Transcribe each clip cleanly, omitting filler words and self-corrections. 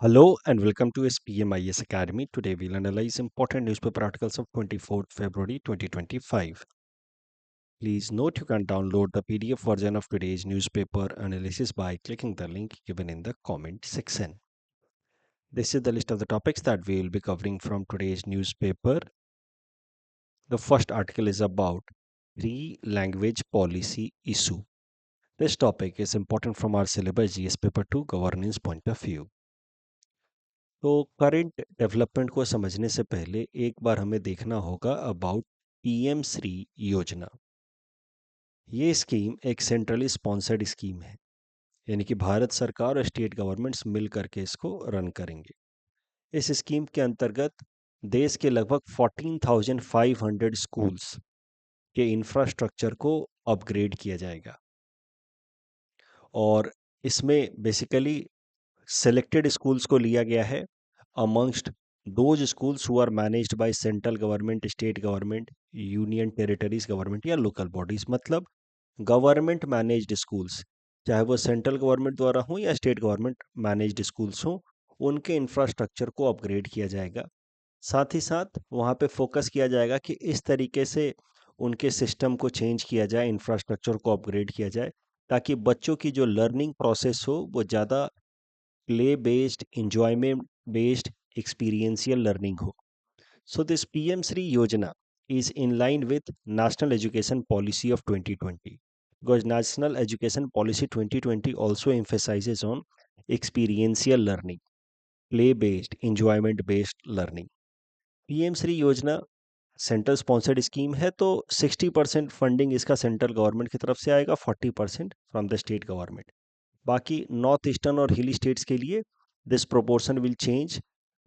Hello and welcome to SPMIS Academy. Today we'll analyze important newspaper articles of 24th February 2025. Please note you can download the PDF version of today's newspaper analysis by clicking the link given in the comment section. This is the list of the topics that we will be covering from today's newspaper. The first article is about three language policy issue. This topic is important from our syllabus GS paper 2 governance point of view. तो current development को समझने से पहले एक बार हमें देखना होगा about PM SHRI योजना। ये स्कीम एक सेंट्रली स्पॉन्सर्ड स्कीम है, यानी कि भारत सरकार और स्टेट गवर्नमेंट्स मिल करके इसको रन करेंगे। इस स्कीम के अंतर्गत देश के लगभग 14,500 स्कूल्स के इंफ्रास्ट्रक्चर को अपग्रेड किया जाएगा और इसमें बेसिकली selected schools को लिया गया है amongst those schools who are managed by central government, state government, union territories government या local bodies। मतलब गवर्नमेंट मैनेज्ड स्कूल्स, चाहे वो सेंट्रल गवर्नमेंट द्वारा हो या स्टेट गवर्नमेंट मैनेज्ड स्कूल्स हो, उनके इंफ्रास्ट्रक्चर को अपग्रेड किया जाएगा। साथ ही साथ वहाँ पे फोकस किया जाएगा कि इस तरीके से उनके सिस्टम को चेंज किया जाए, इंफ्रास्ट्रक्चर को अपग्रेड किया जाए, ताकि बच्चों की जो लर्निंग प्रोसेस हो वो ज़्यादा play based, enjoyment based, experiential learning ho. So this PM Sri Yojana is in line with National Education Policy of 2020, because National Education Policy 2020 also emphasizes on experiential learning, play based, enjoyment based learning. PM Sri योजना central sponsored scheme है, तो 60% funding इसका central government की तरफ से आएगा, 40% from the state government. बाकी north eastern और हिली स्टेट्स के लिए this proportion will change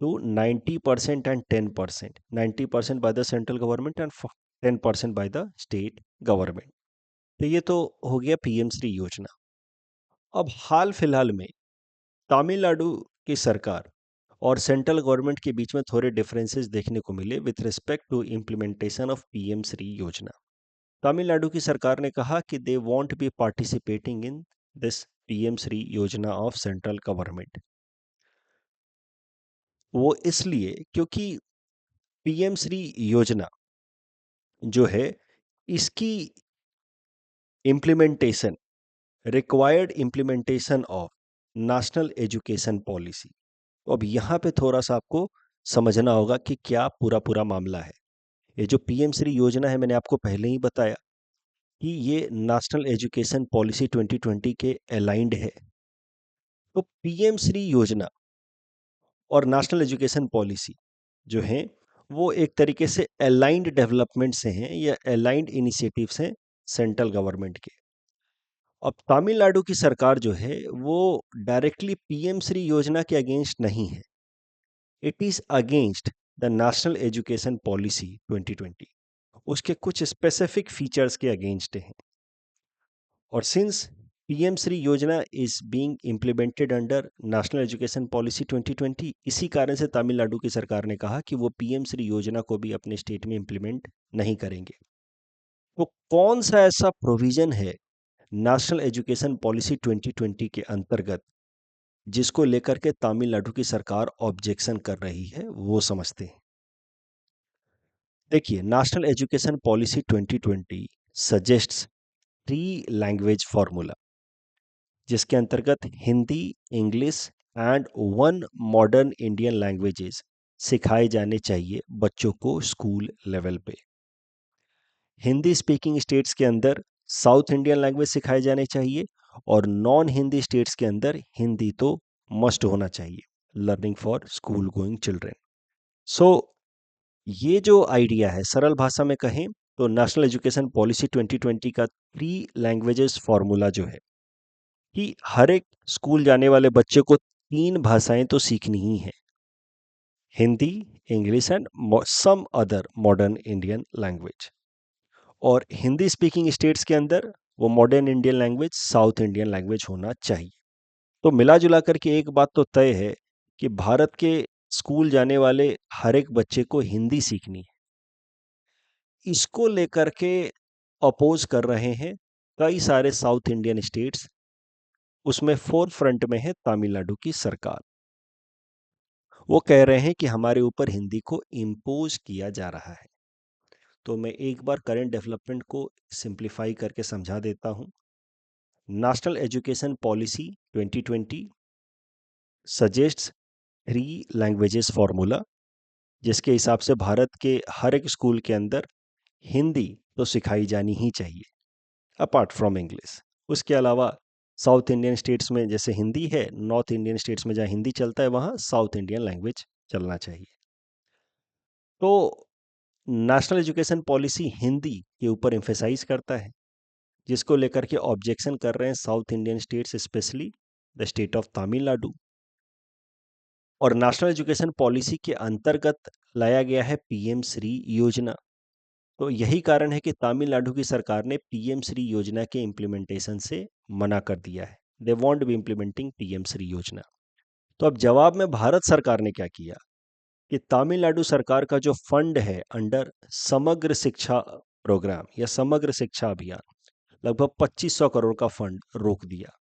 to 90% and 10%। 90% by the central government and 10% by the state government. तो ये तो हो गया पीएम श्री योजना। अब हाल फिलहाल में तमिलनाडु की सरकार और सेंट्रल गवर्नमेंट के बीच में थोड़े डिफरेंसेस देखने को मिले with respect to implementation of PM SHRI योजना। तमिलनाडु की सरकार ने कहा कि they won't be participating in this PM SHRI योजना ऑफ सेंट्रल गवर्नमेंट। वो इसलिए क्योंकि पीएम श्री योजना जो है इसकी implementation, required implementation of national education policy. तो अब यहाँ पे थोड़ा सा आपको समझना होगा कि क्या पूरा पूरा मामला है। ये जो पीएम श्री योजना है, मैंने आपको पहले ही बताया कि ये नेशनल एजुकेशन पॉलिसी 2020 के अलाइंड है। तो पीएम श्री योजना और नेशनल एजुकेशन पॉलिसी जो है वो एक तरीके से अलाइंड डेवलपमेंट से हैं या अलाइंड इनिशिएटिव्स हैं सेंट्रल गवर्नमेंट के। अब तमिलनाडु की सरकार जो है वो डायरेक्टली पीएम श्री योजना के अगेंस्ट नहीं है, it is against the national education policy 2020, उसके कुछ स्पेसिफिक फीचर्स के अगेंस्ट हैं। और सिंस पीएम श्री योजना is being implemented under national education policy 2020, इसी कारण से तमिलनाडु की सरकार ने कहा कि वो पीएम श्री योजना को भी अपने स्टेट में इम्प्लीमेंट नहीं करेंगे। तो कौन सा ऐसा प्रोविजन है नेशनल एजुकेशन पॉलिसी 2020 के अंतर्गत जिसको लेकर के तमिलनाडु की सरकार ऑब्जेक्शन कर रही है, वो समझते हैं। देखिए, national education policy 2020 suggests 3 language formula, जिसके अंतर्गत Hindi, English and 1 modern Indian languages सिखाए जाने चाहिए बच्चों को स्कूल लेवल पे। हिंदी स्पीकिंग स्टेट्स के अंदर साउथ इंडियन लैंग्वेज सिखाए जाने चाहिए और नॉन हिंदी स्टेट्स के अंदर हिंदी तो मस्ट होना चाहिए, learning for school going children. So ये जो आइडिया है, सरल भाषा में कहें तो नेशनल एजुकेशन पॉलिसी 2020 का 3 लैंग्वेजेस फॉर्मूला जो है कि हर एक स्कूल जाने वाले बच्चे को 3 भाषाएं तो सीखनी ही है, Hindi, English and some other modern Indian language. और हिंदी स्पीकिंग स्टेट्स के अंदर वो modern Indian language, south Indian language होना चाहिए। तो मिला जुला करके एक बात तो तय है कि भारत के स्कूल जाने वाले हर एक बच्चे को हिंदी सीखनी है। इसको लेकर के अपोज कर रहे हैं कई सारे साउथ इंडियन स्टेट्स, उसमें फोर फ्रंट में है तमिलनाडु की सरकार। वो कह रहे हैं कि हमारे ऊपर हिंदी को इम्पोज किया जा रहा है। तो मैं एक बार करंट डेवलपमेंट को सिंप्लीफाई करके समझा देता हूँ। National education policy 2020 suggests 3 languages formula, जिसके हिसाब से भारत के हर एक स्कूल के अंदर हिंदी तो सिखाई जानी ही चाहिए, अपार्ट फ्रॉम इंग्लिश। उसके अलावा साउथ इंडियन स्टेट्स में जैसे हिंदी है, नॉर्थ इंडियन स्टेट्स में जहाँ हिंदी चलता है वहाँ साउथ इंडियन लैंग्वेज चलना चाहिए। तो नेशनल एजुकेशन पॉलिसी हिंदी के ऊपर एम्फेसाइज करता है, जिसको लेकर के ऑब्जेक्शन कर रहे हैं south Indian states, specially the state of Tamil Nadu. और नेशनल एजुकेशन पॉलिसी के अंतर्गत लाया गया है पीएम श्री योजना। तो यही कारण है कि तमिलनाडु की सरकार ने पीएम श्री योजना के इम्प्लीमेंटेशन से मना कर दिया है। दे won't B implementing PM SHRI योजना। तो अब जवाब में भारत सरकार ने क्या किया कि तमिलनाडु सरकार का जो फंड है अंडर समग्र शिक्षा प्रोग्राम या समग्र शिक्षा अभियान, लगभग 2500 करोड़ का फंड रोक दिया।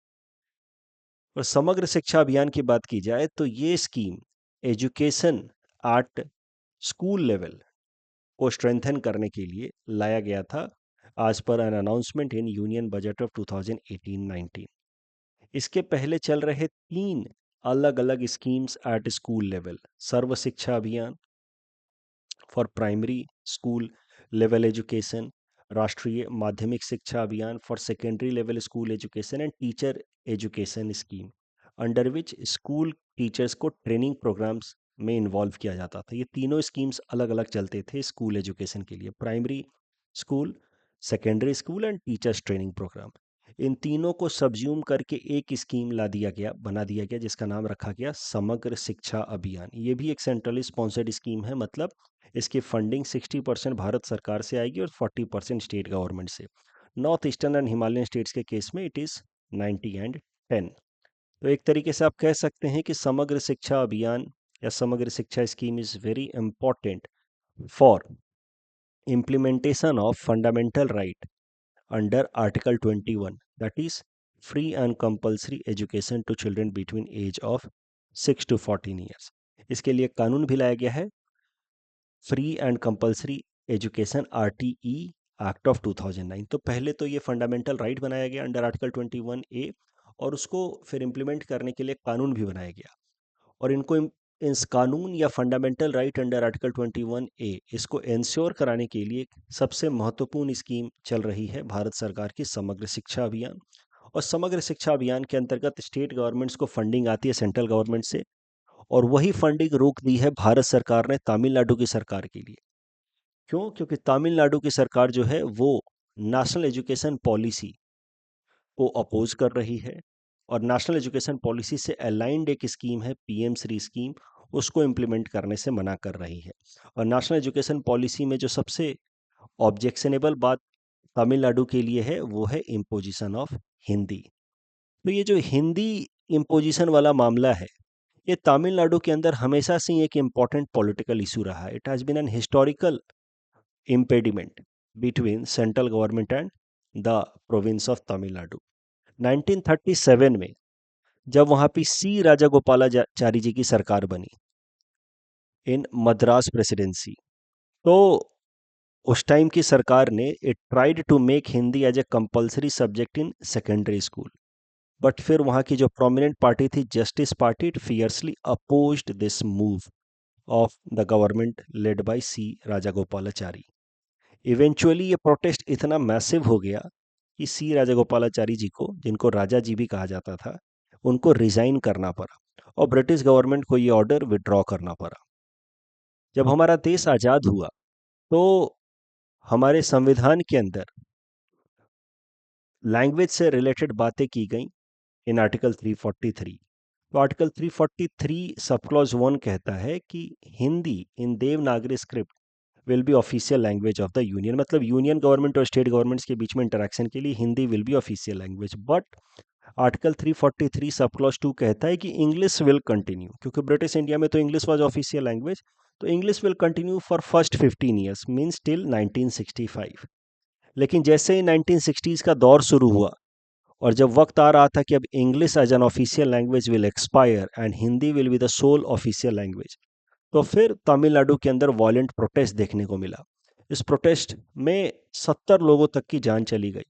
और समग्र शिक्षा अभियान की बात की जाए तो ये scheme education at school level को स्ट्रेंथन करने के लिए लाया गया था, आज पर an announcement in union budget of 2018-19। इसके पहले चल रहे 3 अलग अलग स्कीम्स एट स्कूल लेवल, सर्व शिक्षा अभियान for primary school level education, राष्ट्रीय माध्यमिक शिक्षा अभियान for secondary level school education and teacher education scheme, under which school teachers को ट्रेनिंग प्रोग्राम्स में इन्वॉल्व किया जाता था। ये तीनों स्कीम्स अलग अलग चलते थे स्कूल एजुकेशन के लिए, primary school, secondary school and teachers training program. इन तीनों को सब्ज्यूम करके एक स्कीम बना दिया गया जिसका नाम रखा गया समग्र शिक्षा अभियान। ये भी एक सेंट्रली स्पॉन्सर्ड स्कीम है, मतलब इसकी फंडिंग 60% भारत सरकार से आएगी और 40% स्टेट गवर्नमेंट से। North eastern and Himalayan states के केस में इट इज़ 90 एंड 10। तो एक तरीके से आप कह सकते हैं कि समग्र शिक्षा अभियान या समग्र शिक्षा scheme is very important for implementation of fundamental right under Article 21, that is free and compulsory education to children between age of 6 to 14 years। इसके लिए कानून भी लाया गया है, free and compulsory education RTE act of 2009। तो पहले तो ये फंडामेंटल राइट बनाया गया अंडर आर्टिकल 21A, और उसको फिर इम्प्लीमेंट करने के लिए कानून भी बनाया गया। और इस कानून या fundamental right under article 21A इसको इंश्योर कराने के लिए सबसे महत्वपूर्ण स्कीम चल रही है भारत सरकार की समग्र शिक्षा अभियान। और समग्र शिक्षा अभियान के अंतर्गत स्टेट गवर्नमेंट्स को फंडिंग आती है सेंट्रल गवर्नमेंट से, और वही फंडिंग रोक दी है भारत सरकार ने तमिलनाडु की सरकार के लिए। क्यों? क्योंकि तमिलनाडु की सरकार जो है वो नेशनल एजुकेशन पॉलिसी को अपोज कर रही है, और नेशनल एजुकेशन पॉलिसी से अलाइंड एक स्कीम है पीएम श्री स्कीम, उसको इम्प्लीमेंट करने से मना कर रही है। और नेशनल एजुकेशन पॉलिसी में जो सबसे ऑब्जेक्शनेबल बात तमिलनाडु के लिए है वो है इम्पोजिशन ऑफ हिंदी। तो ये जो हिंदी इम्पोजिशन वाला मामला है, ये तमिलनाडु के अंदर हमेशा से ही एक इम्पॉर्टेंट पॉलिटिकल इशू रहा है। It has been an historical impediment between central government and the province of Tamil Nadu। 1937 में जब वहाँ पे सी राजागोपालाचारी जी की सरकार बनी इन मद्रास प्रेसिडेंसी, तो उस टाइम की सरकार ने it tried to make Hindi as a compulsory subject in secondary school, but फिर वहाँ की जो प्रोमिनेंट पार्टी थी justice party, it fiercely opposed this move of the government led by C Rajagopalachari. Eventually ये प्रोटेस्ट इतना मैसिव हो गया कि सी राजागोपालाचारी जी को, जिनको राजा जी भी कहा जाता था, उनको रिजाइन करना पड़ा और ब्रिटिश गवर्नमेंट को ये ऑर्डर विड्रॉ करना पड़ा। जब हमारा देश आज़ाद हुआ तो हमारे संविधान के अंदर लैंग्वेज से रिलेटेड बातें की गई इन आर्टिकल 343। तो आर्टिकल 343 सब क्लॉज 1 कहता है कि Hindi in Devanagari script will be official language of the union, मतलब यूनियन गवर्नमेंट और स्टेट गवर्नमेंट्स के बीच में इंटरेक्शन के लिए Hindi will be official language. But article 343 sub clause 2 कहता है कि इंग्लिश विल कंटिन्यू, क्योंकि ब्रिटिश इंडिया में तो इंग्लिश वाज ऑफिशियल लैंग्वेज, तो English will continue for first 15 years, means till 1965। लेकिन जैसे ही 1960s का दौर शुरू हुआ और जब वक्त आ रहा था कि अब English as an official language will expire and Hindi will be the sole official language, तो फिर तमिलनाडु के अंदर वॉयलेंट प्रोटेस्ट देखने को मिला। इस प्रोटेस्ट में 70 लोगों तक की जान चली गई,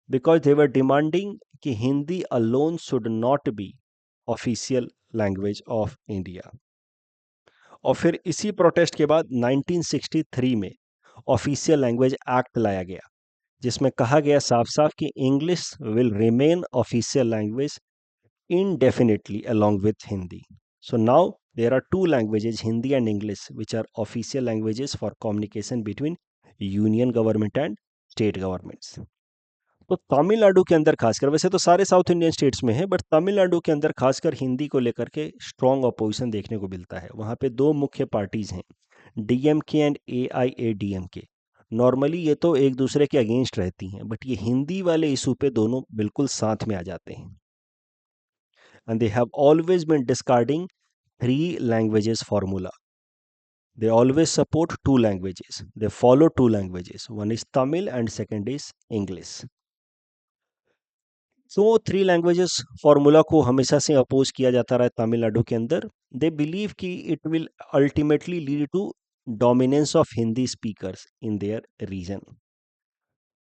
बिकॉज दे वर डिमांडिंग कि Hindi alone should not be official language of India. और फिर इसी प्रोटेस्ट के बाद 1963 में ऑफिशियल लैंग्वेज एक्ट लाया गया, जिसमें कहा गया साफ साफ कि English will remain official language indefinitely along with Hindi. So now there are two languages, Hindi and English, which are official languages for communication between union government and state governments. तो तमिलनाडु के अंदर खासकर, वैसे तो सारे साउथ इंडियन स्टेट्स में है, but Tamil Nadu के अंदर खासकर हिंदी को लेकर के स्ट्रॉन्ग अपोजिशन देखने को मिलता है। वहाँ पे दो मुख्य पार्टीज हैं, डीएमके एंड एआईएडीएमके। नॉर्मली ये तो एक दूसरे के अगेंस्ट रहती हैं, बट ये हिंदी वाले इशू पे दोनों बिल्कुल साथ में आ जाते हैं। And they have always been discarding three languages formula. They always support two languages. They follow two languages. One is Tamil and second is English. So three languages formula को हमेशा से अपोज किया जाता रहा है तमिलनाडु के अंदर। दे बिलीव कि it will ultimately lead to dominance of Hindi speakers in their region.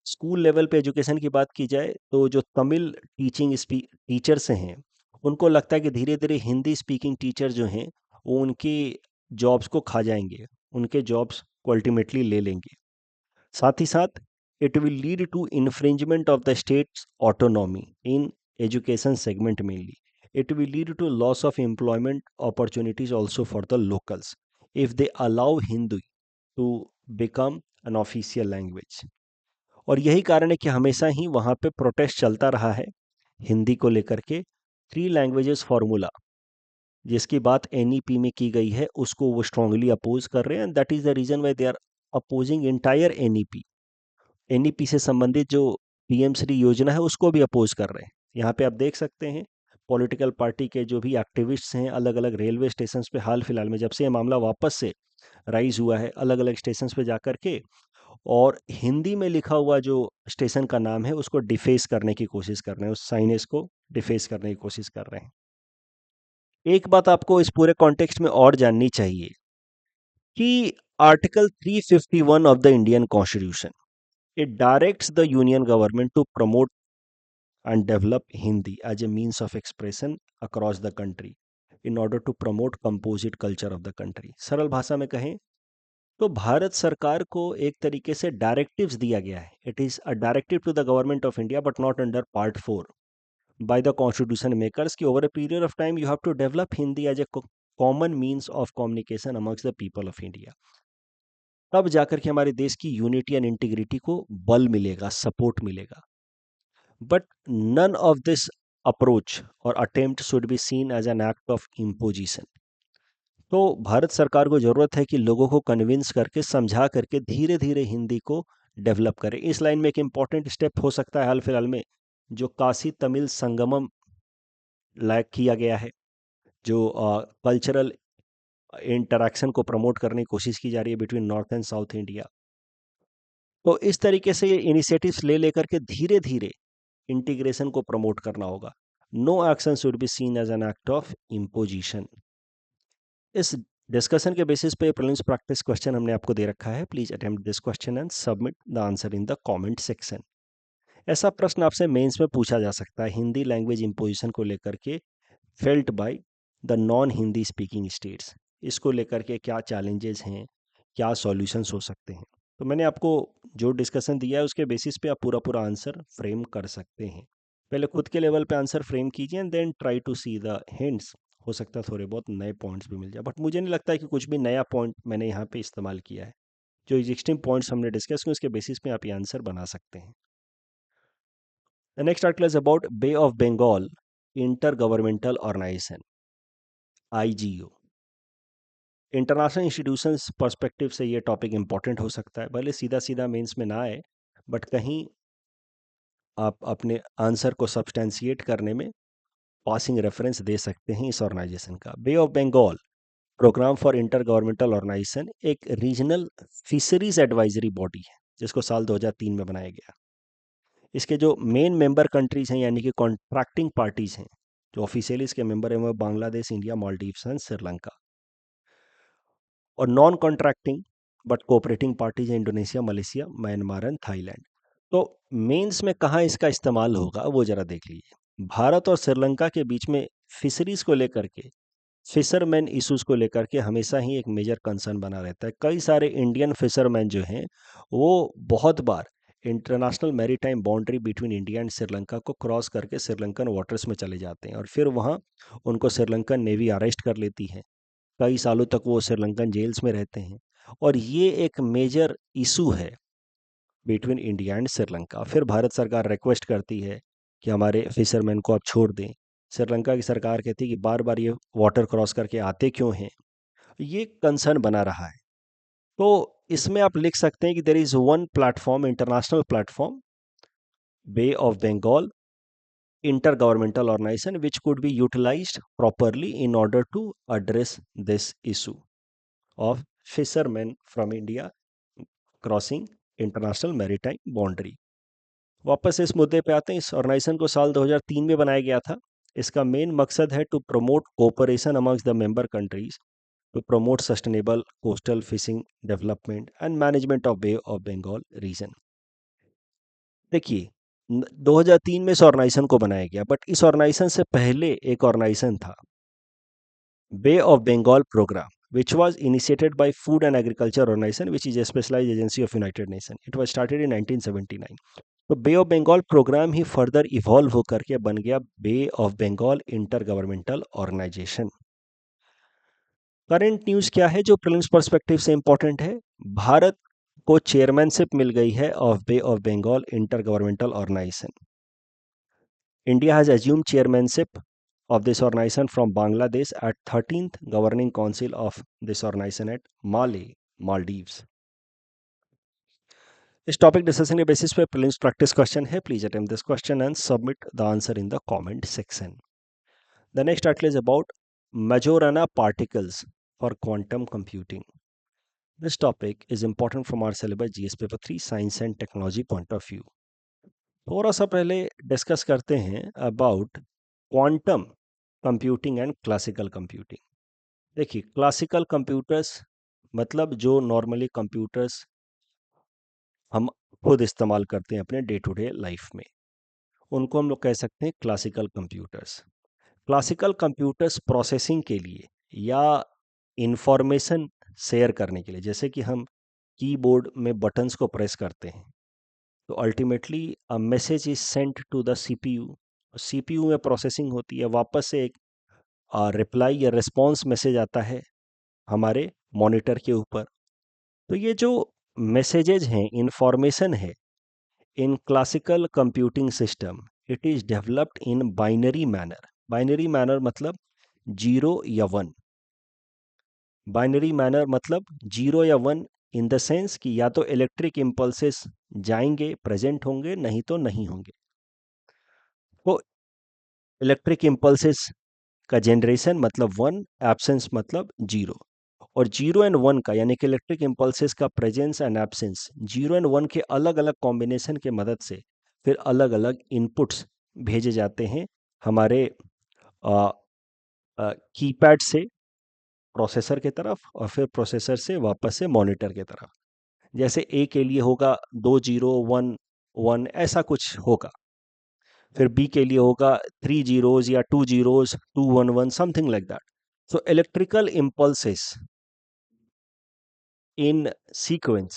School level पे एजुकेशन की बात की जाए तो जो तमिल टीचर्स हैं, उनको लगता है कि धीरे धीरे हिंदी स्पीकिंग टीचर जो हैं वो उनकी जॉब्स को खा जाएंगे, उनके जॉब्स को अल्टीमेटली ले लेंगे। साथ ही साथ it will lead to infringement of the states autonomy in education segment mainly. It will lead to loss of employment opportunities also for the locals if they allow Hindi to become an official language. और यही कारण है कि हमेशा ही वहाँ पे protest चलता रहा है हिंदी को लेकर के। थ्री लैंग्वेजेस फार्मूला जिसकी बात एनईपी में की गई है, उसको वो स्ट्रांगली अपोज कर रहे हैं, and that is the reason why they are opposing entire NEP. NEP से संबंधित जो पीएम श्री योजना है उसको भी अपोज कर रहे हैं। यहाँ पे आप देख सकते हैं पॉलिटिकल पार्टी के जो भी एक्टिविस्ट्स हैं अलग अलग रेलवे स्टेशन पे, हाल फिलहाल में जब से ये मामला वापस से राइज हुआ है, अलग अलग स्टेशन पे जाकर के और हिंदी में लिखा हुआ जो स्टेशन का नाम है उसको डिफेस करने की कोशिश कर रहे हैं, उस साइनेज को डिफेस करने की कोशिश कर रहे हैं। एक बात आपको इस पूरे कॉन्टेक्स्ट में और जाननी चाहिए कि article 351 of the Indian constitution, it directs the union government to promote and develop Hindi as a means of expression across the country in order to promote composite culture of the country. सरल भाषा में कहें तो भारत सरकार को एक तरीके से डायरेक्टिव्स दिया गया है। It is a directive to the government of India but not under part 4 by the constitution makers कि over a period of time you have to develop Hindi as a common means of communication amongst the people of India. तब जाकर के हमारे देश की unity and integrity को बल मिलेगा, सपोर्ट मिलेगा। But none of this approach और attempt should be seen as an act of imposition. तो भारत सरकार को ज़रूरत है कि लोगों को कन्विंस करके, समझा करके धीरे धीरे हिंदी को डेवलप करें। इस लाइन में एक इम्पॉर्टेंट स्टेप हो सकता है हाल फिलहाल में जो काशी तमिल संगमम लायक किया गया है, जो कल्चरल इंटरेक्शन को प्रमोट करने की कोशिश की जा रही है between north and south India. तो इस तरीके से ये इनिशिएटिव्स ले लेकर के धीरे धीरे इंटीग्रेशन को प्रमोट करना होगा। No action should be seen as an act of imposition. इस डिस्कशन के बेसिस पे प्रीलिम्स प्रैक्टिस क्वेश्चन हमने आपको दे रखा है। Please attempt this question and submit the answer in the comment section. ऐसा प्रश्न आपसे मेंस में पूछा जा सकता है हिंदी लैंग्वेज इम्पोजिशन को लेकर के, felt by the non Hindi speaking states. इसको लेकर के क्या चैलेंजेस हैं, क्या सॉल्यूशंस हो सकते हैं। तो मैंने आपको जो डिस्कशन दिया है उसके बेसिस पे आप पूरा पूरा आंसर फ्रेम कर सकते हैं। पहले खुद के लेवल पे आंसर फ्रेम कीजिए and then try to see the hints. हो सकता है थोड़े बहुत नए पॉइंट्स भी मिल जाए, बट मुझे नहीं लगता है कि कुछ भी नया पॉइंट मैंने यहाँ पे इस्तेमाल किया है। जो एग्जिस्टिंग पॉइंट्स हमने डिस्कस किए उसके बेसिस पे आप ये आंसर बना सकते हैं। The next article is about bay of Bengal inter governmental organization, IGO. International institutions perspective से ये टॉपिक इंपॉर्टेंट हो सकता है, भले सीधा सीधा मेंस में ना आए, बट कहीं आप अपने आंसर को सब्सटेंशिएट करने में पासिंग रेफरेंस दे सकते हैं इस ऑर्गेनाइजेशन का। Bay of Bengal program for inter governmental organization एक रीजनल फिशरीज एडवाइजरी बॉडी है जिसको साल 2003 में बनाया गया। इसके जो मेन मेंबर कंट्रीज हैं यानी कि कॉन्ट्रैक्टिंग पार्टीज हैं, जो ऑफिशियली इसके मेंबर हैं वो बांग्लादेश, इंडिया, मालदीव्स एंड श्रीलंका। और non contracting but cooperating parties हैं Indonesia, Malaysia, Myanmar and Thailand. तो मेंस में कहाँ इसका इस्तेमाल होगा वो जरा देख लीजिए। भारत और श्रीलंका के बीच में फिशरीज को लेकर के, फिशरमैन इश्यूज को लेकर के हमेशा ही एक मेजर कंसर्न बना रहता है। कई सारे इंडियन फिशरमैन जो हैं वो बहुत बार international maritime boundary between India and Sri Lanka को क्रॉस करके श्रीलंकन वाटर्स में चले जाते हैं और फिर वहाँ उनको श्रीलंकन नेवी अरेस्ट कर लेती है। कई सालों तक वो श्रीलंकन जेल्स में रहते हैं और ये एक मेजर इशू है बिटवीन इंडिया एंड श्रीलंका। फिर भारत सरकार रिक्वेस्ट करती है कि हमारे फिशरमैन को आप छोड़ दें। श्रीलंका की सरकार कहती है कि बार बार ये वाटर क्रॉस करके आते क्यों हैं, ये कंसर्न बना रहा है। तो इसमें आप लिख सकते हैं कि there is one platform, international platform, bay of Bengal intergovernmental organization which could be utilized properly in order to address this issue of fishermen from India crossing international maritime boundary. वापस इस मुद्दे पे आते हैं। इस ऑर्गेनाइजेशन को साल 2003 में बनाया गया था। इसका मेन मकसद है to promote cooperation amongst the member countries to promote sustainable coastal fishing development and management of bay of Bengal region. देखिए 2003 में इस ऑर्गेनाइजेशन को बनाया गया, बट इस ऑर्गेनाइजेशन से पहले एक ऑर्गेनाइजेशन था, bay of Bengal program, which was initiated by Food and Agriculture Organization, which is a specialized agency of United Nations. It was started in 1979. तो बे ऑफ बंगाल प्रोग्राम ही फर्दर इवॉल्व होकर के बन गया bay of Bengal inter governmental organization. Current news क्या है जो prelims perspective से इंपॉर्टेंट है? भारत को चेयरमैनशिप मिल गई है of bay of Bengal inter governmental organization. India has assumed chairmanship of this organization from Bangladesh at 13th Governing Council of this organization at Malé, Maldives. इस टॉपिक डिस्कशन के basis पे prelims practice question है। Please attempt this question and submit the answer in the comment section. The next article is about Majorana particles for quantum computing. This topic is important from our syllabus GS paper 3 science and technology point of view. थोड़ा सा पहले discuss करते हैं about quantum computing and classical computing. देखिए classical computers मतलब जो normally computers हम खुद इस्तेमाल करते हैं अपने डे टू डे लाइफ में, उनको हम लोग कह सकते हैं classical computers. Classical computers processing के लिए या इंफॉर्मेशन शेयर करने के लिए, जैसे कि हम कीबोर्ड में बटन्स को प्रेस करते हैं तो ultimately a message is sent to the CPU, CPU में प्रोसेसिंग होती है, वापस से एक रिप्लाई या रिस्पॉन्स मैसेज आता है हमारे मॉनिटर के ऊपर। तो ये जो मैसेजेज हैं, इंफॉर्मेशन है, in classical computing system it is developed in binary manner. Binary manner मतलब जीरो या वन। बाइनरी मैनर मतलब जीरो या वन इन द सेंस कि या तो इलेक्ट्रिक इम्पल्सेस जाएंगे, प्रेजेंट होंगे, नहीं तो नहीं होंगे। तो इलेक्ट्रिक इम्पल्सेस का जनरेशन मतलब वन, एब्सेंस मतलब जीरो। और जीरो एंड वन का यानी कि इलेक्ट्रिक इम्पल्सेस का presence and absence, zero and one के अलग अलग कॉम्बिनेशन के मदद से फिर अलग अलग इनपुट्स भेजे जाते हैं हमारे कीपैड से प्रोसेसर की तरफ और फिर प्रोसेसर से वापस से मॉनिटर की तरफ। जैसे ए के लिए होगा 2011 ऐसा कुछ होगा, फिर बी के लिए होगा 3 zeros या 2 zeros 211 something like that. So electrical impulses in sequence,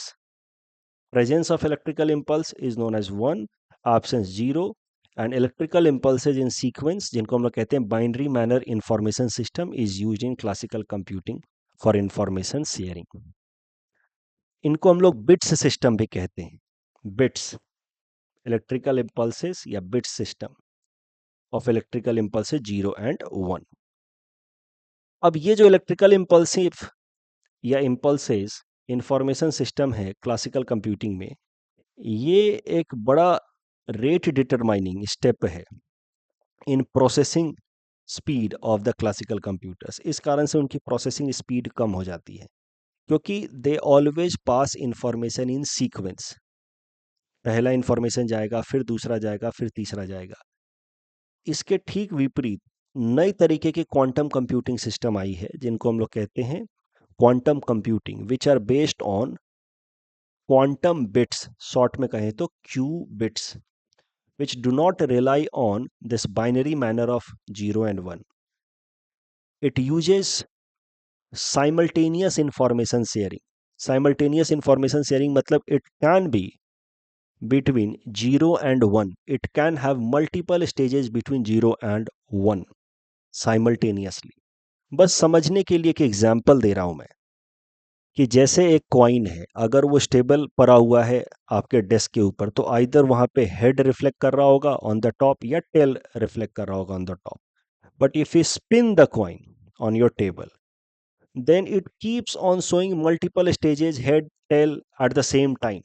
presence of electrical impulse is known as 1, absence 0, and electrical impulses in sequence जिनको हम लोग कहते हैं binary manner information system is used in classical computing for information sharing. इनको हम लोग bits system भी कहते हैं। बिट्स, इलेक्ट्रिकल इम्पल्सेस या bits system of electrical impulses 0 and 1। अब ये जो इलेक्ट्रिकल इम्पल्सिव या इम्पल्सेस इंफॉर्मेशन सिस्टम है क्लासिकल कंप्यूटिंग में, ये एक बड़ा रेट डिटरमाइनिंग स्टेप है in processing speed of the classical computers. इस कारण से उनकी प्रोसेसिंग स्पीड कम हो जाती है क्योंकि they always pass information in sequence. पहला इंफॉर्मेशन जाएगा, फिर दूसरा जाएगा, फिर तीसरा जाएगा। इसके ठीक विपरीत नई तरीके की क्वांटम कंप्यूटिंग सिस्टम आई है जिनको हम लोग कहते हैं quantum computing which are based on quantum bits, short में कहें तो Q bits, which do not rely on this binary manner of 0 and 1. It uses simultaneous information sharing. Simultaneous information sharing matlab it can be between 0 and 1. It can have multiple stages between 0 and 1 simultaneously. बस समझने के लिए एक example दे रहा हूं मैं कि जैसे एक कॉइन है, अगर वो स्टेबल पड़ा हुआ है आपके डेस्क के ऊपर, तो आइदर वहां पे हेड रिफ्लेक्ट कर रहा होगा ऑन द टॉप या टेल रिफ्लेक्ट कर रहा होगा on the top. But if you spin the coin on your table, then it keeps on showing multiple stages, head, tail at the same time.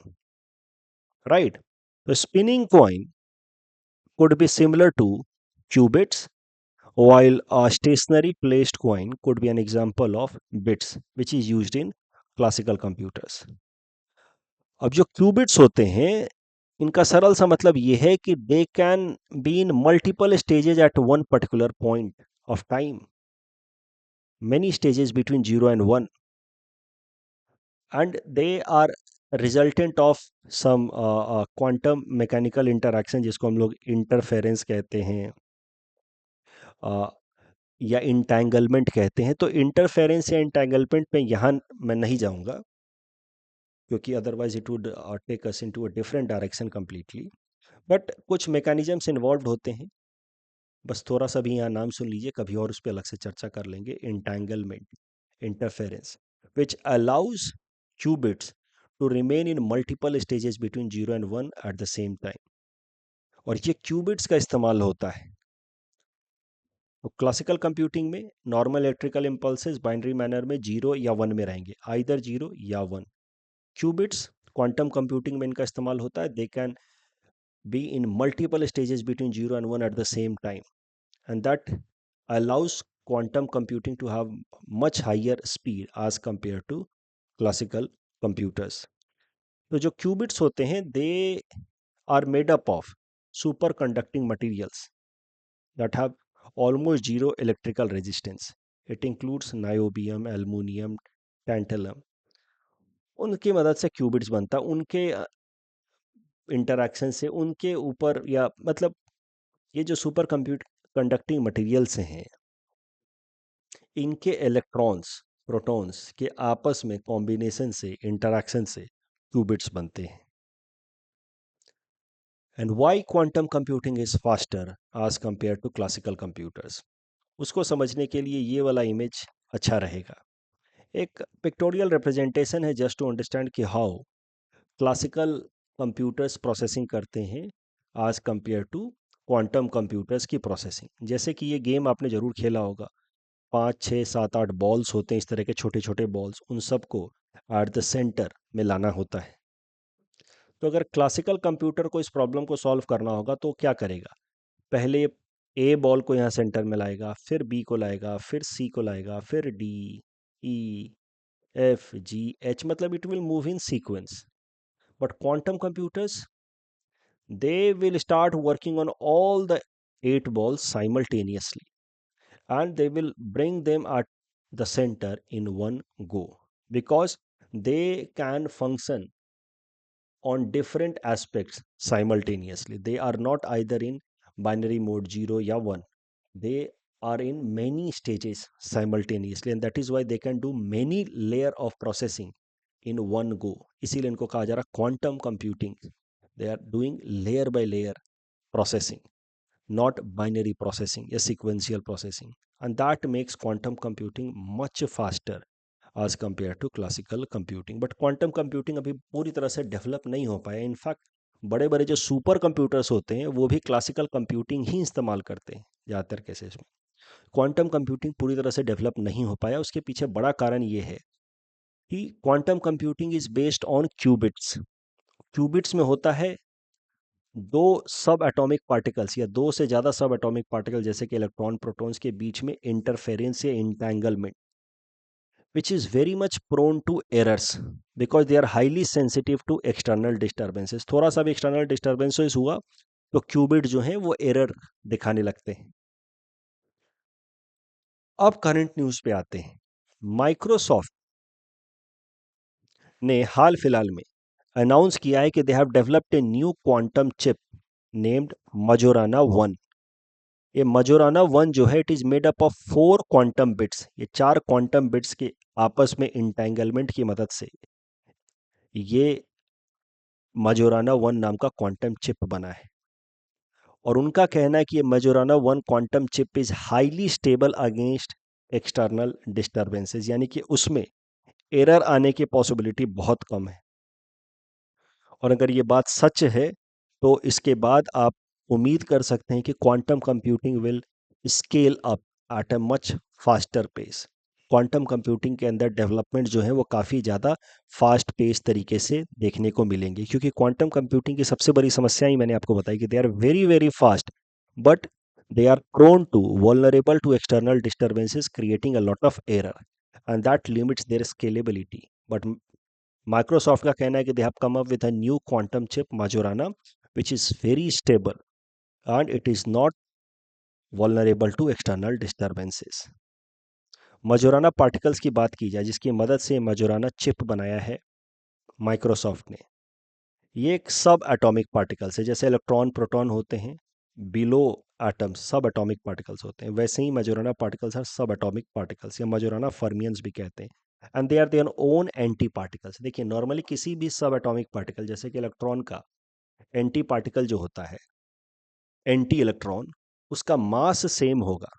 Right? The spinning coin could be similar to qubits, while a stationary placed coin could be an example of bits, which is used in classical computers. अब जो qubits होते हैं, इनका सरल सा मतलब ये है कि they can be in multiple stages at one particular point of time, many stages between 0 and 1, and they are resultant of some quantum mechanical interaction जिसको हम लोग interference कहते हैं या इंटैंगलमेंट कहते हैं. तो इंटरफेरेंस या इंटैंगलमेंट में यहाँ मैं नहीं जाऊंगा क्योंकि otherwise it would take us into a different direction completely. But कुछ मैकेनिज्म्स इन्वॉल्व होते हैं, बस थोड़ा सा भी यहाँ नाम सुन लीजिए, कभी और उस पर अलग से चर्चा कर लेंगे. Entanglement, interference, which allows qubits to remain in multiple stages between 0 and 1 at the same time. और ये qubits का इस्तेमाल होता है तो क्लासिकल कंप्यूटिंग में normal electrical impulses binary manner में 0 या 1 में रहेंगे, आइदर 0 या 1. qubits क्वांटम कंप्यूटिंग में इनका इस्तेमाल होता है. दे can be in multiple stages between 0 and 1 at the same time, and that allows quantum computing to have much higher speed as compared to classical computers. तो जो qubits होते हैं they are made up of superconducting materials that have almost zero electrical resistance. It includes niobium, aluminium, tantalum. उनकी मदद से qubits बनता, उनके interaction से उनके ऊपर, या मतलब ये जो सुपर कंप्यूट कंडक्टिंग मटेरियल्स हैं, इनके इलेक्ट्रॉन्स प्रोटॉन्स के आपस में कॉम्बिनेशन से, इंटरैक्शन से क्यूबिट्स बनते हैं. And why quantum computing is faster as compare to classical computers, उसको समझने के लिए ये वाला इमेज अच्छा रहेगा. एक पिक्टोरियल रिप्रेजेंटेशन है जस्ट टू अंडरस्टैंड कि हाउ क्लासिकल कंप्यूटर्स प्रोसेसिंग करते हैं आज कंपेयर टू क्वांटम कंप्यूटर्स की प्रोसेसिंग. जैसे कि ये गेम आपने ज़रूर खेला होगा, 5 6 7 8 बॉल्स होते हैं, इस तरह के छोटे छोटे बॉल्स, उन सबको एट द सेंटर में लाना होता है. तो अगर क्लासिकल कंप्यूटर को इस प्रॉब्लम को सॉल्व करना होगा तो क्या करेगा, पहले ए बॉल को यहाँ सेंटर में लाएगा, फिर बी को लाएगा, फिर सी को लाएगा, फिर डी, ई, एफ, जी, एच, मतलब it will move in sequence. But quantum computers, they will start working on all the 8 balls simultaneously, and they will bring them at the center in one go, because they can function on different aspects simultaneously. They are not either in binary mode 0 या 1. They are in many stages simultaneously, and that is why they can do many layer of processing in one go. इसीलिए इनको कहा जा रहा quantum computing. They are doing layer by layer processing, not binary processing या sequential processing, and that makes quantum computing much faster as compared to classical computing. But quantum computing अभी पूरी तरह से डेवलप नहीं हो पाया. इनफैक्ट बड़े बड़े जो सुपर कंप्यूटर्स होते हैं वो भी क्लासिकल कंप्यूटिंग ही इस्तेमाल करते हैं ज़्यादातर केसेस में. क्वांटम कंप्यूटिंग पूरी तरह से डेवलप नहीं हो पाया. उसके पीछे बड़ा कारण ये है कि quantum computing is based on qubits. Qubits में होता है दो सब एटॉमिक पार्टिकल्स या दो से ज़्यादा सब एटॉमिक पार्टिकल जैसे कि इलेक्ट्रॉन प्रोटॉन्स के बीच में इंटरफेरेंस या entanglement, which is very much prone to errors because they are highly sensitive to external disturbances. थोड़ा सा भी external disturbances हुआ तो क्यूबिट जो हैं वो एरर दिखाने लगते हैं. अब करंट न्यूज़ पे आते हैं. माइक्रोसॉफ्ट ने हाल फिलहाल में अनाउंस किया है कि they have developed a new quantum chip named Majorana one. ये मजोराना वन जो है it is made up of 4 quantum bits. ये 4 क्वांटम बिट्स के आपस में इंटेंगलमेंट की मदद से ये मजोराना वन नाम का क्वांटम चिप बना है। और उनका कहना है कि ये Majorana one quantum chip is highly stable against external disturbances, यानी कि उसमें एरर आने की पॉसिबिलिटी बहुत कम है। और अगर ये बात सच है तो इसके बाद आप उम्मीद कर सकते हैं कि quantum computing will scale up at a much faster pace. Quantum computing के अंदर डेवलपमेंट जो है वो काफ़ी ज़्यादा फास्ट पेस तरीके से देखने को मिलेंगे, क्योंकि क्वांटम कंप्यूटिंग की सबसे बड़ी समस्या ही मैंने आपको बताई कि they are very very fast, but they are prone to vulnerable to external disturbances creating a lot of error and that limits their scalability. But Microsoft का कहना है कि they have come up with a new quantum chip Majorana which is very stable and it is not vulnerable to external disturbances. Majorana particles की बात की जाए जिसकी मदद से मजोराना चिप बनाया है माइक्रोसॉफ्ट ने, ये एक सब एटॉमिक पार्टिकल्स है। जैसे इलेक्ट्रॉन प्रोटॉन होते हैं below atoms, subatomic particles होते हैं, वैसे ही Majorana particles are subatomic particles या मजोराना फर्मियंस भी कहते हैं। And they are their own anti particles. देखिए नॉर्मली किसी भी सब एटॉमिक पार्टिकल जैसे कि इलेक्ट्रॉन का एंटी पार्टिकल जो होता है, एंटी इलेक्ट्रॉन, उसका मास सेम होगा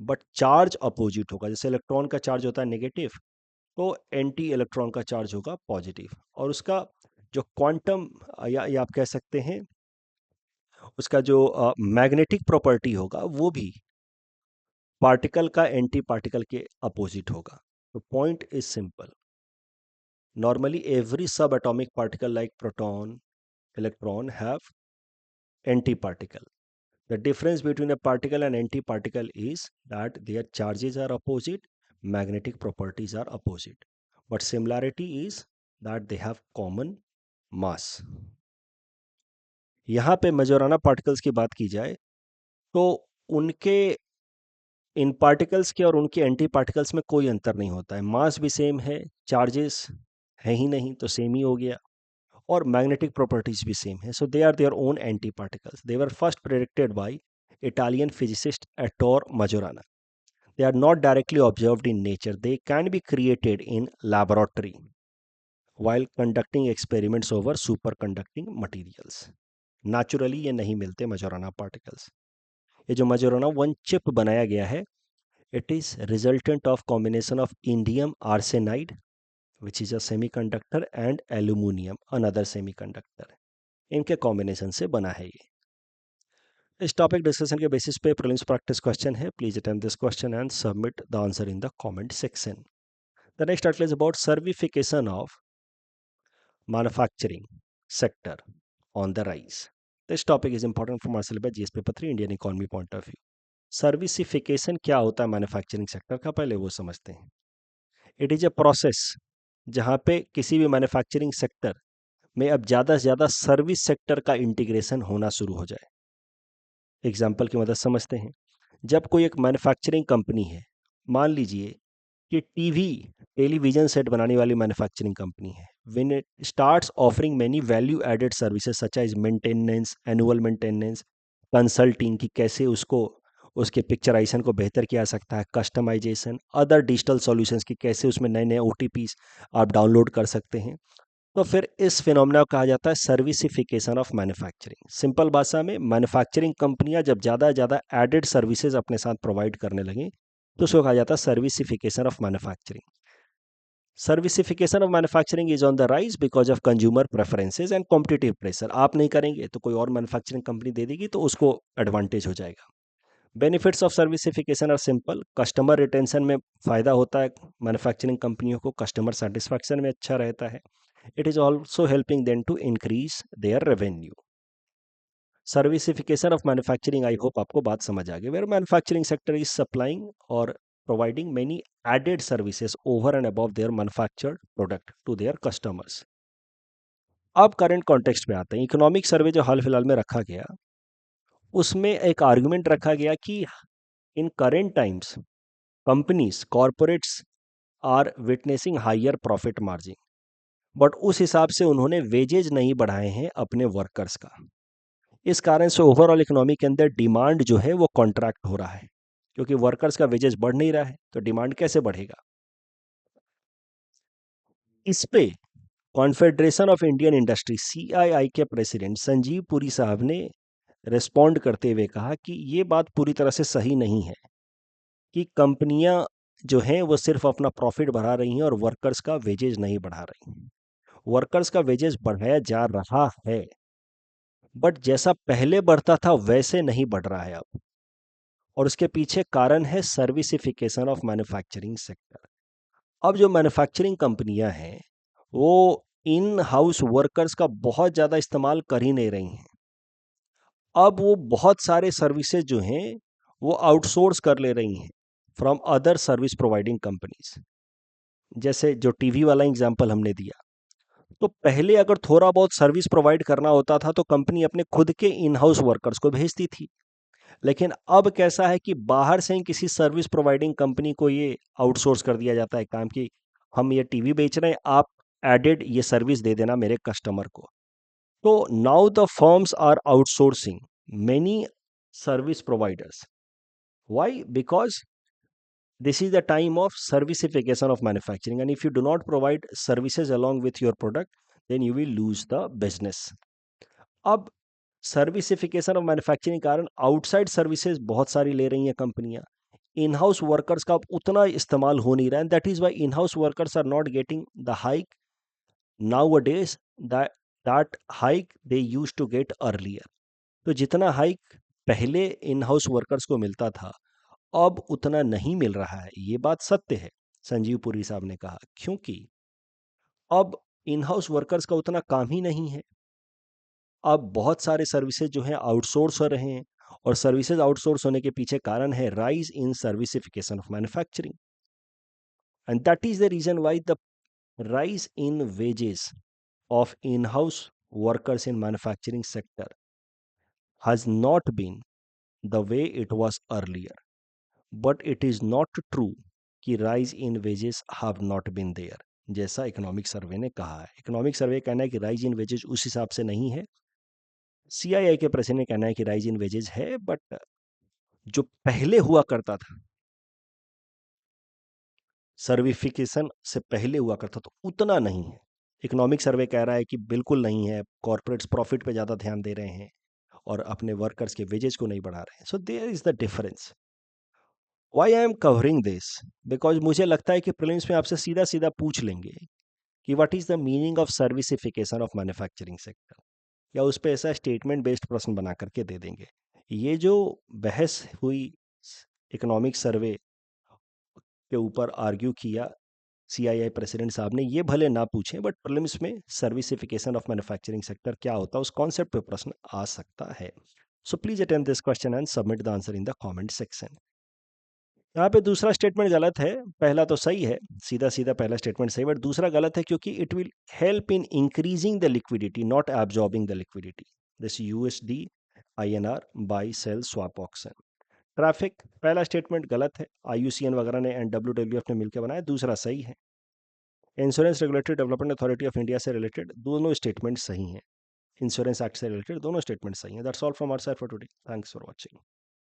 बट चार्ज अपोजिट होगा। जैसे इलेक्ट्रॉन का चार्ज होता है नेगेटिव तो एंटी इलेक्ट्रॉन का चार्ज होगा पॉजिटिव। और उसका जो क्वांटम या आप कह सकते हैं उसका जो मैग्नेटिक प्रॉपर्टी होगा वो भी पार्टिकल का एंटी पार्टिकल के अपोजिट होगा। तो point is simple, normally every sub atomic particle like proton electron have anti particle. The difference between a particle and antiparticle is that their charges are opposite, magnetic properties are opposite. But similarity is that they have common mass. यहाँ पे मेजोराना particles की बात की जाए तो उनके इन particles के और उनके एंटी पार्टिकल्स में कोई अंतर नहीं होता है। मास भी सेम है, चार्जेस है ही नहीं तो सेम ही हो गया, और मैग्नेटिक प्रॉपर्टीज भी सेम है। So they are their own anti particles. They were first predicted by Italian physicist Ettore Majorana. They are not directly observed in nature. They can be created in laboratory while conducting experiments over superconducting materials. Naturally ये नहीं मिलते मजोराना particles. ये जो मजोराना one chip बनाया गया है it is resultant of combination of indium arsenide which is a semiconductor and aluminium another semiconductor, इनके combination से बना है ये। इस टॉपिक डिस्कशन के बेसिस पे प्रीलिम्स प्रैक्टिस क्वेश्चन है। Please attempt this question and submit the answer in the comment section. The next article is about servicification of manufacturing sector on the rise. This topic is important for my syllabus GS paper 3 Indian economy point of view. Servicification क्या होता है manufacturing sector का, पहले वो समझते हैं। It is a process जहाँ पे किसी भी मैन्युफैक्चरिंग सेक्टर में अब ज़्यादा से ज़्यादा सर्विस सेक्टर का इंटीग्रेशन होना शुरू हो जाए। एग्जाम्पल की मदद समझते हैं। जब कोई एक मैन्युफैक्चरिंग कंपनी है, मान लीजिए कि टीवी टेलीविजन सेट बनाने वाली मैन्युफैक्चरिंग कंपनी है, when it starts offering many value added services such as maintenance, annual maintenance, consulting कि कैसे उसको उसके पिक्चराइजेशन को बेहतर किया जा सकता है, कस्टमाइजेशन, अदर डिजिटल सॉल्यूशंस की कैसे उसमें नए नए ओटीपीज आप डाउनलोड कर सकते हैं, तो फिर इस फिनोमेना को कहा जाता है सर्विसिफिकेशन ऑफ मैन्युफैक्चरिंग। सिंपल भाषा में मैन्युफैक्चरिंग कंपनियां जब ज़्यादा से ज़्यादा एडेड सर्विसेज अपने साथ प्रोवाइड करने लगें तो उसको कहा जाता है servicification of manufacturing. Servicification of manufacturing is on the rise because of consumer preferences and competitive pressure. आप नहीं करेंगे तो कोई और मैन्युफैक्चरिंग कंपनी दे देगी तो उसको एडवांटेज हो जाएगा। Benefits of servicification are simple, customer retention में फ़ायदा होता है, मैन्युफैक्चरिंग कंपनियों को कस्टमर सेटिस्फैक्शन में अच्छा रहता है। It is also helping them to increase their revenue. Servicification of manufacturing, I hope आपको बात समझ आ गई। Where manufacturing sector is supplying और providing many added services over and above their manufactured product to their customers. अब current context पे आते हैं। इकोनॉमिक सर्वे जो हाल फिलहाल में रखा गया उसमें एक आर्गुमेंट रखा गया कि in current times companies corporates are witnessing higher profit margin but उस हिसाब से उन्होंने वेजेज नहीं बढ़ाए हैं अपने वर्कर्स का। इस कारण से ओवरऑल इकोनॉमी के अंदर डिमांड जो है वो कॉन्ट्रैक्ट हो रहा है, क्योंकि वर्कर्स का वेजेस बढ़ नहीं रहा है, तो डिमांड कैसे बढ़ेगा। इस पे confederation of Indian industry CII के प्रेसिडेंट संजीव पुरी साहब ने रिस्पॉन्ड करते हुए कहा कि ये बात पूरी तरह से सही नहीं है कि कंपनियां जो हैं वो सिर्फ अपना प्रॉफिट बढ़ा रही हैं और वर्कर्स का वेजेस नहीं बढ़ा रही। वर्कर्स का वेजेस बढ़ाया जा रहा है, बट जैसा पहले बढ़ता था वैसे नहीं बढ़ रहा है अब। और उसके पीछे कारण है सर्विसिफिकेशन ऑफ मैन्युफैक्चरिंग सेक्टर। अब जो मैन्युफैक्चरिंग कंपनियां हैं वो इन हाउस वर्कर्स का बहुत ज़्यादा इस्तेमाल कर ही नहीं रही हैं। अब वो बहुत सारे सर्विसेज जो हैं वो आउटसोर्स कर ले रही हैं from other service providing companies. जैसे जो टीवी वाला एग्जांपल हमने दिया, तो पहले अगर थोड़ा बहुत सर्विस प्रोवाइड करना होता था तो कंपनी अपने खुद के इन हाउस वर्कर्स को भेजती थी। लेकिन अब कैसा है कि बाहर से ही किसी सर्विस प्रोवाइडिंग कंपनी को ये आउटसोर्स कर दिया जाता है काम की, हम ये टीवी बेच रहे हैं, आप एडेड ये सर्विस दे देना मेरे कस्टमर को। तो now the firms are outsourcing many service providers. Why? Because this is the time of servicification of manufacturing, and if you do not provide services along with your product, then you will lose the business. अब सर्विसिफिकेशन of manufacturing कारण outside services बहुत सारी ले रही हैं कंपनियां। इन house workers का अब उतना इस्तेमाल हो नहीं रहा है, that is why in house workers are not getting the hike nowadays that hike they used to get earlier. तो जितना हाइक पहले इन हाउस वर्कर्स को मिलता था अब उतना नहीं मिल रहा है, ये बात सत्य है। संजीव पुरी साहब ने कहा क्योंकि अब इन हाउस वर्कर्स का उतना काम ही नहीं है। अब बहुत सारे सर्विसेज जो हैं आउटसोर्स हो रहे हैं, और सर्विसेज आउटसोर्स होने के पीछे कारण है rise in servicification of manufacturing, and that is the reason why the rise in wages of in-house workers in manufacturing sector has not been the way it was earlier. But it is not true कि rise in wages have not been there, जैसा economic survey ने कहा है। Economic survey कहना है कि rise in wages उस हिसाब से नहीं है। सीआईआई के प्रेसिडेंट ने कहना है कि राइज इन वेजेज है, बट जो पहले हुआ करता था, सर्विफिकेशन से पहले हुआ करता तो उतना नहीं है। इकोनॉमिक सर्वे कह रहा है कि बिल्कुल नहीं है, कॉर्पोरेट्स प्रॉफिट पे ज़्यादा ध्यान दे रहे हैं और अपने वर्कर्स के वेजेस को नहीं बढ़ा रहे हैं। So there is the difference. Why I am covering this, because मुझे लगता है कि प्रीलिम्स में आपसे सीधा सीधा पूछ लेंगे कि what is the meaning of servicification of manufacturing sector, या उस पर ऐसा स्टेटमेंट बेस्ड प्रश्न बना करके दे देंगे। ये जो बहस हुई इकोनॉमिक सर्वे के ऊपर आर्ग्यू किया सीआईआई प्रेसिडेंट साहब ने, ये भले ना पूछें बट प्रीलिम्स में सर्विसिफिकेशन ऑफ मैन्युफैक्चरिंग सेक्टर क्या होता है उस कॉन्सेप्ट पे प्रश्न आ सकता है। So please attempt this question and submit the answer in the comment section. यहाँ पे दूसरा स्टेटमेंट गलत है, पहला तो सही है, सीधा सीधा पहला स्टेटमेंट सही, बट दूसरा गलत है क्योंकि it will help in increasing the liquidity not absorbing the liquidity, this USD INR buy sell swap auction. Traffic, पहला स्टेटमेंट गलत है, आईयूसीएन वगैरह ने एंड डब्ल्यूडब्ल्यूएफ ने मिलकर बनाया, दूसरा सही है। Insurance regulatory development authority of India से रिलेटेड दोनों स्टेटमेंट सही हैं। इंश्योरेंस एक्ट से रिलेटेड दोनों स्टेटमेंट सही हैं। That's all from our side for today, thanks for watching.